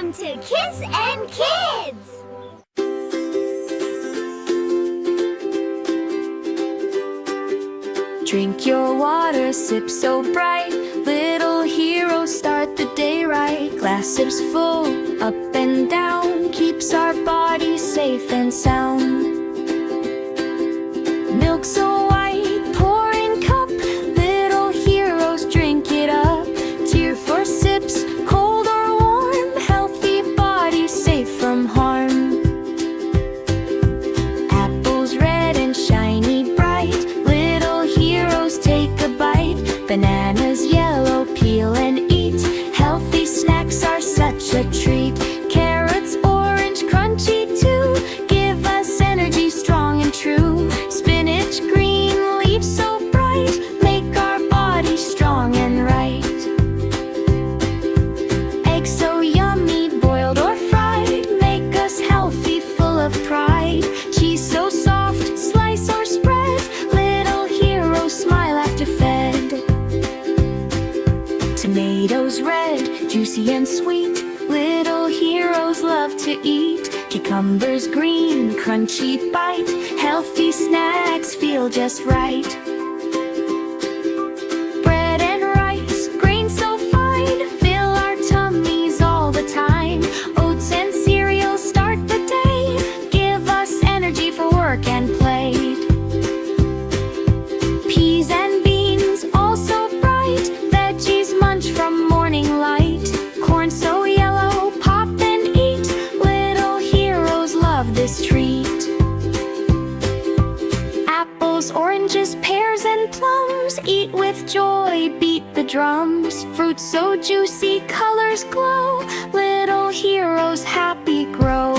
Welcome to Kiss and Kids! Drink your water, sip so bright. Little heroes start the day right. Glass sips full, up and down, keeps our bodies safe and sound. Milk so white, pour in cup. Little heroes drink it up. Tear for sips, cold or warm. Healthy bodies safe from harm. Apples red and shiny bright. Little heroes take a bite. Bananas yellow, peel and eat. Healthy snacks are such a treat. Carrots orange, crunchy too. Give us energy strong and true. Spinach green, leaves so bright. Make our bodies strong and right. Eggs so yummy, boiled or fried. Make us healthy, full of pride. Cheese so soft, slice or spread. Little heroes smile after fed. Tomatoes red, juicy and sweet. Little heroes love to eat. Cucumbers green, crunchy bite. Healthy snacks feel just right. Bread and rice, grains so fine. Fill our tummies all the time. Oats and cereal start the day. Give us energy for work and play. Peas and beans also bright. Veggies munch from morning light. Corn so yellow, pop and eat. Little heroes love this treat. Apples, oranges, pears and plums. Eat with joy, beat the drums. Fruit so juicy, colors glow. Little heroes happy grow.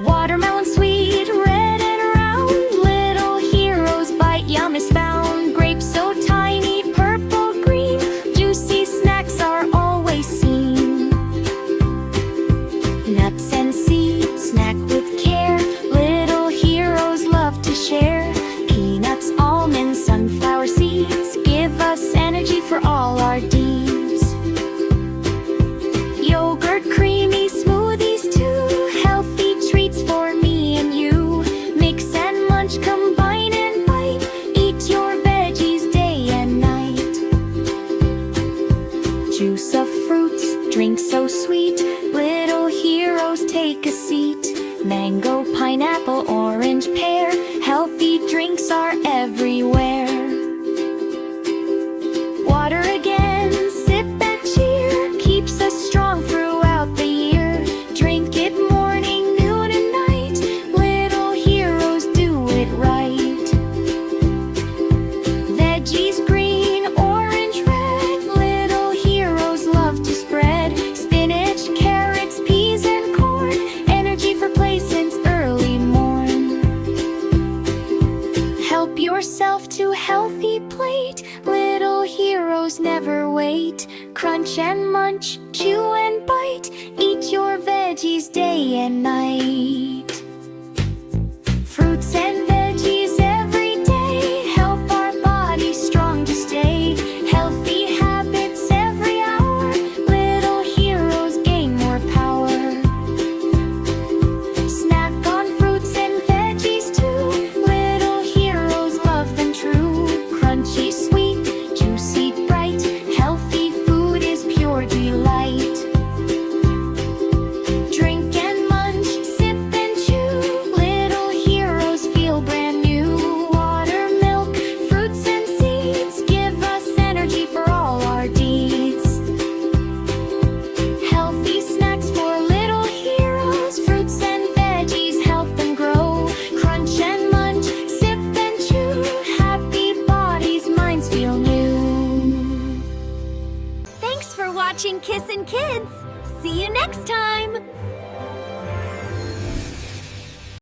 Watermelon sweet, red and round. Little heroes bite, yum is found. Grapes so tiny, purple green. Juicy snacks are always seen. Nuts and seeds, snack with care. Little heroes love to share. Peanuts, almonds, sunflower seeds. Give us energy for all our deeds. Yogurt, creamy smoothies too. Healthy treats for me and you. Mix and munch, combine and bite. Eat your veggies day and night. Juice of fruits, drink so sweet. Little heroes take a seat. Mango, pineapple, orange, pear. Healthy drinks are everywhere. Water again, sip and cheer. Keeps us strong throughout the year. Drink it morning, noon and night. Little heroes do it right. Veggies green, orange, red. Little heroes love to spread. Spinach, carrots, peas and corn. Energy for play since early morn. Help yourself to healthy plate. Little heroes never wait. Crunch and munch, chew and bite. Eat your veggies day and night. Fruits and veggies every day. Help our bodies strong to stay. Healthy habits every hour. Little heroes gain more power. Snack on fruits and veggies too. Little heroes love them true. Crunchy, sweet, juicy, bright. Healthy food is pure delight. Drink and munch, sip and chew. Little heroes feel brand new. Water, milk, fruits and seeds. Give us energy for all our deeds. Healthy snacks for little heroes. Fruits and veggies help them grow. Crunch and munch, sip and chew. Happy bodies, minds feel new. Thanks for watching Kiss and Kids! See you next time!